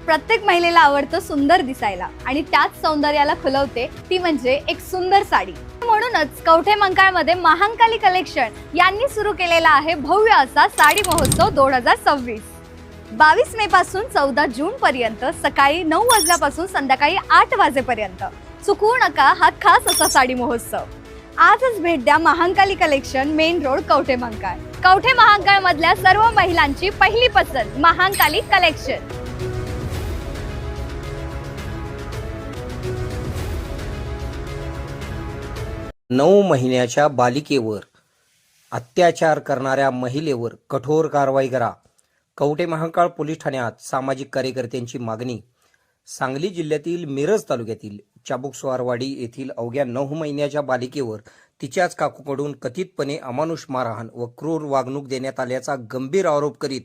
प्रत्येक महिलेला आवडतं सुंदर दिसायला आणि त्याच सौंदर्याला खुलवते ती म्हणजे एक सुंदर साडी। म्हणूनच कवठे मंकाळमध्ये महांकाली कलेक्शन यांनी सुरू केलेला आहे भव्य असा साडी महोत्सव 2026। 22 मे पासून 14 जून पर्यंत सकाळी 9 वाजल्यापासून संध्याकाळी 8 वाजेपर्यंत चुकवू नका हा खास असा साडी महोत्सव। आजच भेट द्या Mahankali collection, main road, Kavathe मंकाळ। Kavathe Mahankal मधल्या सर्व महिलांची पहिली पसंत महांकाली कलेक्शन। 9 महिन्याच्या बालिकेवर अत्याचार करणाऱ्या महिलेवर कठोर कारवाई करा। कवठे महांकाळ पोलीस ठाण्यात सामाजिक कार्यकर्त्यांची मागणी। सांगली जिल्ह्यातील मिरज तालुक्यातील चाबुकस्वारवाडी येथील अवघ्या 9 महिन्याच्या बालिकेवर तिच्याच काकूकडून कथितपणे अमानुष मारहाण व क्रूर वागणूक देण्यात आल्याचा गंभीर आरोप करीत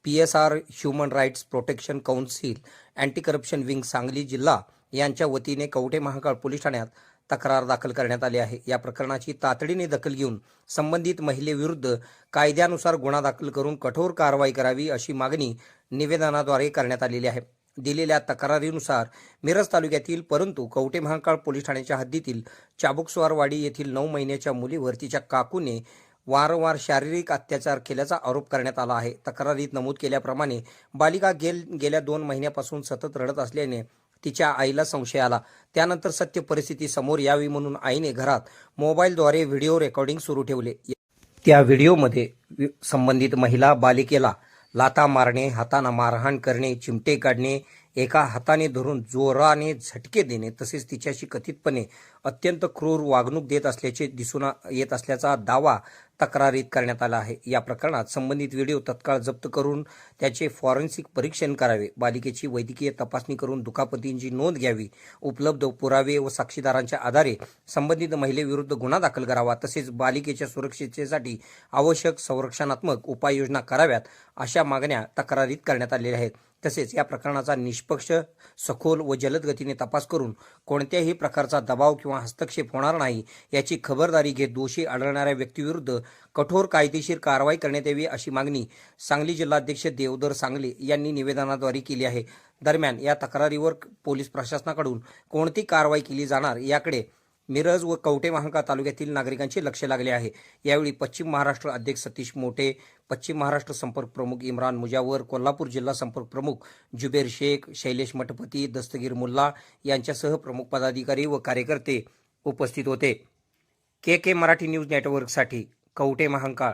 PSR human rights protection council, anti corruption wing Sangli जिल्हा यांच्या वतीने कवठे महांकाळ पोलीस ठाण्यात तक्रार दाखल करण्यात आली आहे। या प्रकरणाची तातडीने दखल घेऊन संबंधित महिलेविरुद्ध कायद्यानुसार गुन्हा दाखल करून कठोर कारवाई करावी अशी मागणी निवेदनाद्वारे करण्यात आलेली आहे। दिलेल्या तक्रारीनुसार मिरज तालुक्यातील परंतु कवठे महांकाळ पोलीस ठाण्याच्या हद्दीतील चाबुकस्वारवाडी येथील 9 महिन्याच्या मुलीवर तिच्या काकूने वारंवार शारीरिक अत्याचार केल्याचा आरोप करण्यात आला आहे। तक्रारीत नमूद केल्याप्रमाणे बालिका गेल्या 2 महिन्यापासून सतत रडत असल्याने तिच्या आईला संशय आला। त्यानंतर सत्य परिस्थिती समोर यावी म्हणून आईने घरात मोबाईलद्वारे व्हिडिओ रेकॉर्डिंग सुरू ठेवले। त्या व्हिडिओमध्ये संबंधित महिला बालिकेला लाथा मारणे, हाताने मारहाण करणे, चिमटे काढणे, एका हाताने धरून जोराने झटके देणे तसेच तिच्याशी कथितपणे अत्यंत क्रूर वागणूक देत असल्याचे दिसून येत असल्याचा दावा तक्रारीत करण्यात आला आहे। या प्रकरणात संबंधित व्हिडिओ तत्काळ जप्त करून त्याचे फॉरेन्सिक परीक्षण करावे, बालिकेची वैद्यकीय तपासणी करून दुखापतींची नोंद घ्यावी, उपलब्ध पुरावे व साक्षीदारांच्या आधारे संबंधित महिलेविरुद्ध गुन्हा दाखल करावा तसेच बालिकेच्या सुरक्षिततेसाठी आवश्यक संरक्षणात्मक उपाययोजना कराव्यात अशा मागण्या तक्रारीत करण्यात आलेल्या आहेत। तसेच या प्रकरणाचा निष्पक्ष, सखोल व जलद गतीने तपास करून कोणत्याही प्रकारचा दबाव किंवा हस्तक्षेप होणार नाही याची खबरदारी घेत दोषी आढळणाऱ्या व्यक्तीविरुद्ध कठोर कायदेशीर कारवाई करण्यात यावी अशी मागणी सांगली जिल्हाध्यक्ष देवधर सांगले यांनी निवेदनाद्वारे केली आहे। दरम्यान या तक्रारीवर पोलीस प्रशासनाकडून कोणती कारवाई केली जाणार याकडे मिरज व कवठे महांकाळ तालुक्यातील नागरिकांचे लक्ष लागले आहे। यावेळी पश्चिम महाराष्ट्र अध्यक्ष सतीश मोठे, पश्चिम महाराष्ट्र संपर्क प्रमुख इम्रान मुजावर, कोल्हापूर जिल्हा संपर्क प्रमुख जुबेर शेख, शैलेश मठपती, दस्तगीर मुल्ला यांच्यासह प्रमुख पदाधिकारी व कार्यकर्ते उपस्थित होते। KK मराठी न्यूज नेटवर्कसाठी कवठे महांकाळ।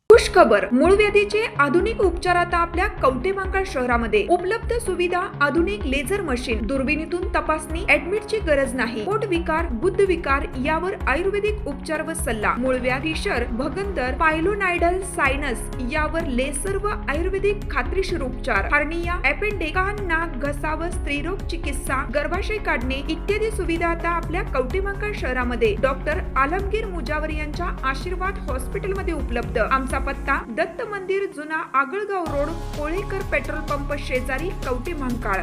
खुश खबर, मूळ व्याधीचे आधुनिक उपचार आता आपल्या कवठे महांकाळ शहरामध्ये उपलब्ध सुविधा, आधुनिक लेझर मशीन, दुर्बिणीतून तपासणी, ऍडमिटची गरज नाही, पोट विकार, बुद्ध विकार यावर आयुर्वेदिक उपचार व सल्ला, मूळव्याधी, शर, भगंदर, पायलोनायडल, सायनस यावर लेसर व आयुर्वेदिक खात्रीशीर उपचार, हार्निया, अपेंडिक्स, कान, नाक, घसा व स्त्रीरोग चिकित्सा, गर्भाशय काढणे इत्यादी सुविधा आता आपल्या कवठे महांकाळ शहरामध्ये डॉक्टर आलमगीर मुजावर यांच्या आशीर्वाद हॉस्पिटलमध्ये उपलब्ध। आमचा पत्ता दत्त मंदिर, जुना Agalgaon road, Kolekar petrol pump शेजारी, कवठे महांकाळ।